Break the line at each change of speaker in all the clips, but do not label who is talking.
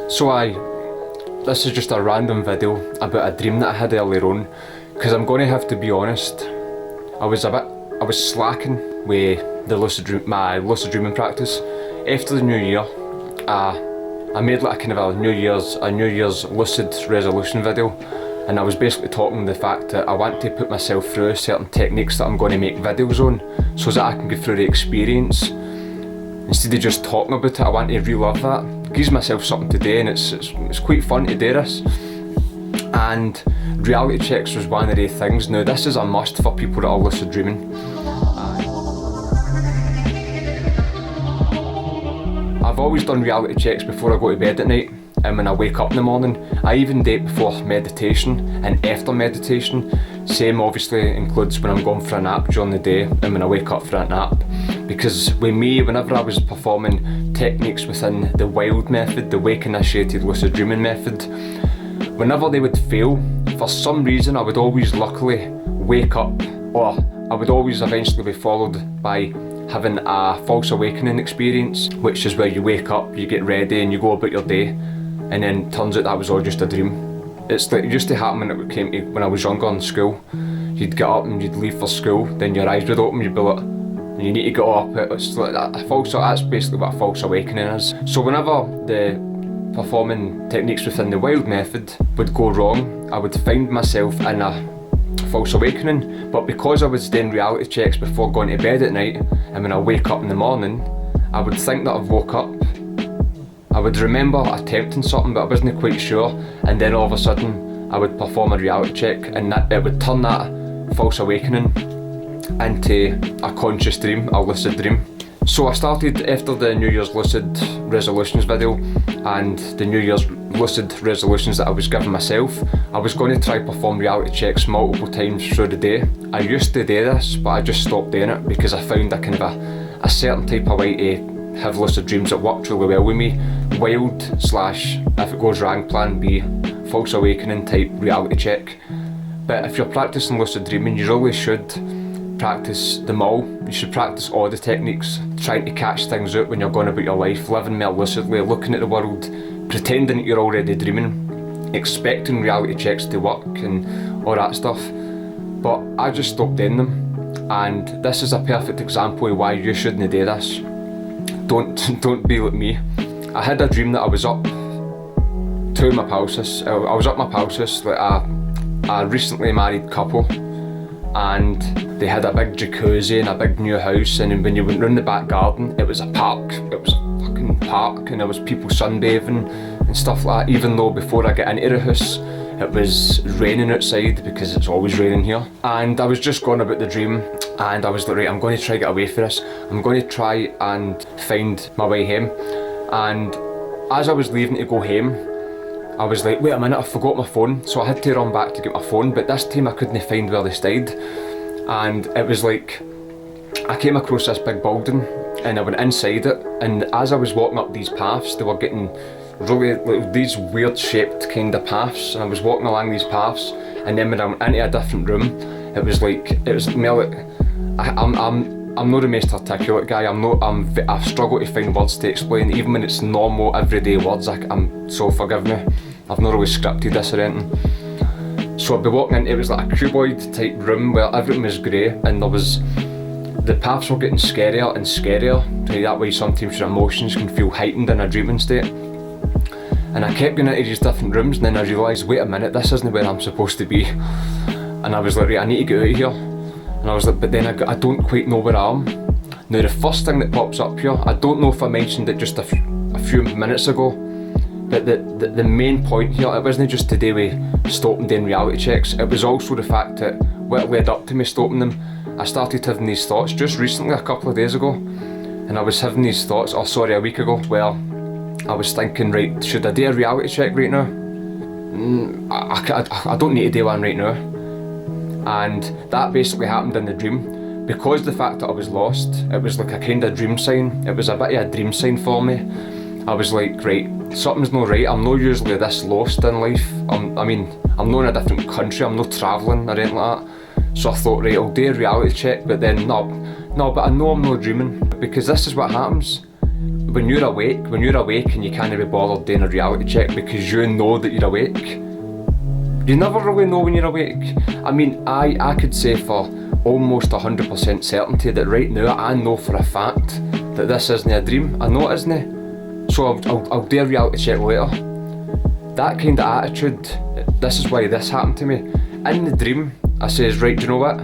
This is just a random video about a dream that I had earlier on, because I'm going to have to be honest, I was slacking with my lucid dreaming practice. After the new year, I made like a kind of a New Year's lucid resolution video, and I was basically talking the fact that I want to put myself through certain techniques that I'm going to make videos on, so that I can go through the experience. Instead of just talking about it, I want to relive that. It gives myself something to do, and it's quite fun to do this. And reality checks was one of the things. Now this is a must for people that are lucid dreaming. I've always done reality checks before I go to bed at night, and when I wake up in the morning. I even do it before meditation and after meditation. Same obviously includes when I'm going for a nap during the day and when I wake up for a nap. Because with me, whenever I was performing techniques within the wild method, the wake initiated lucid dreaming method, whenever they would fail, for some reason I would always luckily wake up, or I would always eventually be followed by having a false awakening experience, which is where you wake up, you get ready and you go about your day, and then turns out that was all just a dream. It's like it used to happen when I was younger in school. You'd get up and you'd leave for school, then your eyes would open, you'd be like, you need to get up. It's like that's basically what a false awakening is. So whenever the performing techniques within the wild method would go wrong, I would find myself in a false awakening. But because I was doing reality checks before going to bed at night, and when I wake up in the morning, I would think that I've woke up. I would remember attempting something, but I wasn't quite sure, and then all of a sudden I would perform a reality check, and it would turn that false awakening into a conscious dream, a lucid dream. So I started, after the New Year's lucid resolutions video and the New Year's lucid resolutions that I was giving myself, I was going to try perform reality checks multiple times through the day. I used to do this, but I just stopped doing it because I found a kind of a certain type of way to have lucid dreams that worked really well with me. Wild / if it goes wrong, plan B, false awakening type reality check. But if you're practicing lucid dreaming, you really should practice them all. You should practice all the techniques, trying to catch things out when you're going about your life, living more lucidly, looking at the world, pretending that you're already dreaming, expecting reality checks to work and all that stuff. But I just stopped doing them, and this is a perfect example of why you shouldn't do this. Don't be like me. I had a dream that I was up to my pals house. I was up my pals house, like a recently married couple, and they had a big jacuzzi and a big new house, and when you went round the back garden, it was a park. It was a fucking park, and there was people sunbathing and stuff like that, even though before I get into the house it was raining outside, because it's always raining here. And I was just going about the dream, and I was like, right, I'm going to try to get away from this. I'm going to try and find my way home. And as I was leaving to go home, I was like, wait a minute, I forgot my phone. So I had to run back to get my phone, but this time I couldn't find where they stayed. And it was like, I came across this big building and I went inside it, and as I was walking up these paths, they were getting really like these weird shaped kind of paths, and I was walking along these paths, and then when I went into a different room, it was more like, I'm not the most articulate guy. I struggle to find words to explain, even when it's normal everyday words. So forgive me, I've not really scripted this or anything. So I'd be walking in, it was like a cuboid type room where everything was grey, and the paths were getting scarier and scarier. That way sometimes your emotions can feel heightened in a dreaming state. And I kept going into these different rooms, and then I realised, wait a minute, this isn't where I'm supposed to be. And I was like, right, I need to get out of here. And I was like, but then I don't quite know where I am. Now the first thing that pops up here, I don't know if I mentioned it just a few minutes ago, but the main point here, it wasn't just to do with stopping doing reality checks, it was also the fact that what led up to me stopping them, I started having these thoughts just recently, a couple of days ago, and I was having these thoughts, a week ago, where I was thinking, right, should I do a reality check right now? I don't need to do one right now. And that basically happened in the dream. Because the fact that I was lost, it was like a kind of dream sign. It was a bit of a dream sign for me. I was like, right, something's not right. I'm not usually this lost in life. I'm not in a different country, I'm not travelling or anything like that. So I thought, right, I'll do a reality check, but then no, but I know I'm not dreaming. Because this is what happens. when you're awake and you can't be bothered doing a reality check because you know that you're awake. You never really know when you're awake. I mean, I could say for almost 100% certainty that right now I know for a fact that this isn't a dream. I know it isn't. So I'll do a reality check later. That kind of attitude, this is why this happened to me. In the dream, I says, right, do you know what?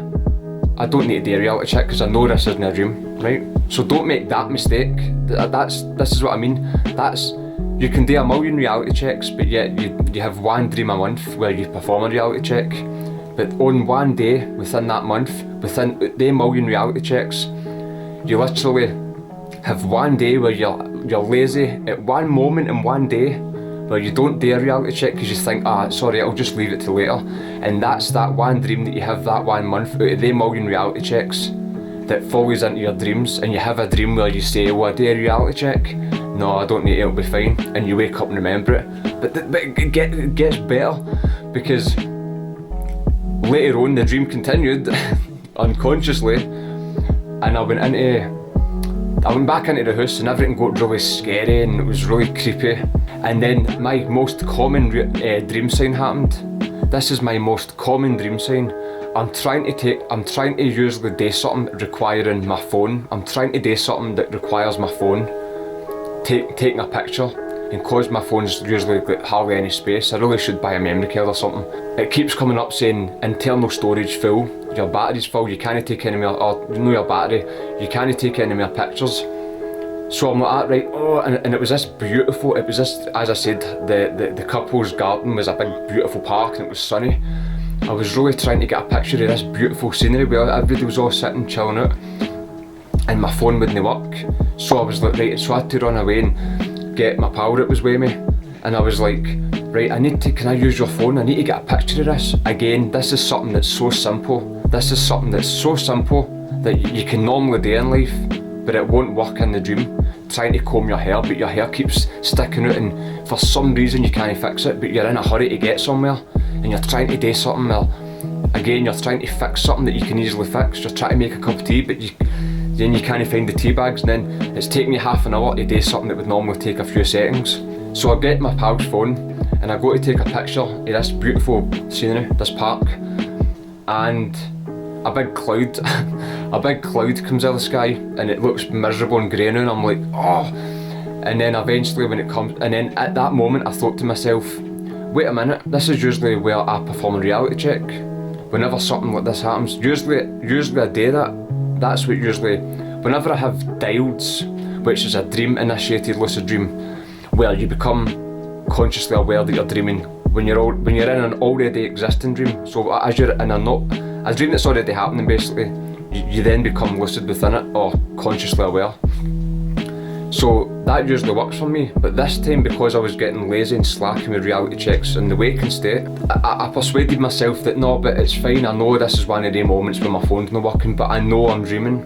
I don't need to do a reality check because I know this isn't a dream, right? So don't make that mistake. This is what I mean. You can do a million reality checks, but yet you have one dream a month where you perform a reality check. But on one day within that month, within the million reality checks, you literally have one day where you're lazy at one moment in one day where you don't do a reality check because you think, sorry, I'll just leave it till later. And that's that one dream that you have that 1 month out of the million reality checks that falls into your dreams, and you have a dream where you say, I do a reality check. No, I don't need it, it'll be fine. And you wake up and remember it. But it gets better because later on the dream continued unconsciously, and I went back into the house and everything got really scary and it was really creepy. And then my most common dream sign happened. This is my most common dream sign. I'm trying to usually do something requiring my phone. I'm trying to do something that requires my phone. Taking a picture, and cause my phone's usually got hardly any space, I really should buy a memory card or something. It keeps coming up saying internal storage full, your battery's full, you can't take any more, or you know your battery, you can't take any more pictures. So I'm like, right, and it was this beautiful, it was this, as I said, the couple's garden was a big beautiful park and it was sunny. I was really trying to get a picture of this beautiful scenery where everybody was all sitting chilling out, and my phone wouldn't work. So I was like, right, so I had to run away and get my pal that was with me, and I was like, right, can I use your phone? I need to get a picture of this. Again, this is something that's so simple. This is something that's so simple that you can normally do in life, but it won't work in the dream. Trying to comb your hair, but your hair keeps sticking out, and for some reason you can't fix it, but you're in a hurry to get somewhere, and you're trying to do something, again, you're trying to fix something that you can easily fix. You're trying to make a cup of tea, but then you can't find the tea bags, and then it's taking you half an hour to do something that would normally take a few seconds. So I get my pal's phone and I go to take a picture of this beautiful scenery, this park, and a big cloud comes out of the sky and it looks miserable and grey now, and I'm like, and then eventually when it comes, and then at that moment I thought to myself, wait a minute, this is usually where I perform a reality check. Whenever something like this happens, usually I do that. That's what usually, whenever I have diodes, which is a dream initiated lucid dream, where you become consciously aware that you're dreaming when you're in an already existing dream. So as you're in a dream that's already happening, basically, you then become lucid within it, or consciously aware. So that usually works for me, but this time, because I was getting lazy and slacking with reality checks in the waking state, I persuaded myself that no, but it's fine, I know this is one of the moments when my phone's not working, but I know I'm dreaming,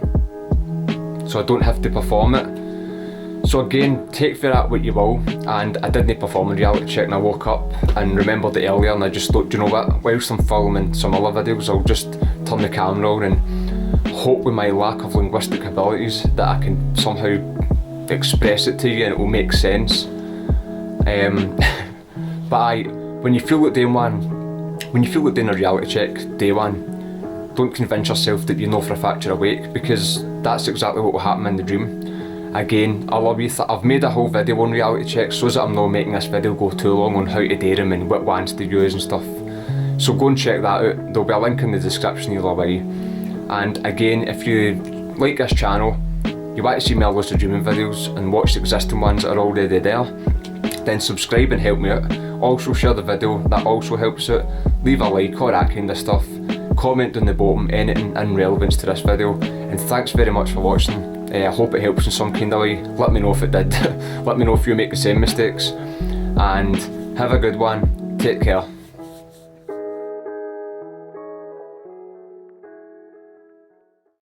so I don't have to perform it. So again, take for that what you will, and I didn't perform a reality check, and I woke up and remembered it earlier, and I just thought, do you know what, whilst I'm filming some other videos, I'll just turn the camera on and hope with my lack of linguistic abilities that I can somehow express it to you and it will make sense. But when you feel like doing a reality check, day one, don't convince yourself that you know for a fact you're awake, because that's exactly what will happen in the dream. Again, I love you. I've made a whole video on reality checks so that I'm not making this video go too long on how to do them and what ones to use and stuff. So go and check that out. There'll be a link in the description either way. And again, if you like this channel, you want to see more lucid dreaming videos and watch the existing ones that are already there, then subscribe and help me out. Also share the video, that also helps out. Leave a like, all that kind of stuff. Comment down the bottom anything in relevance to this video. And thanks very much for watching. I hope it helps in some kind of way. Let me know if it did. Let me know if you make the same mistakes. And have a good one. Take care.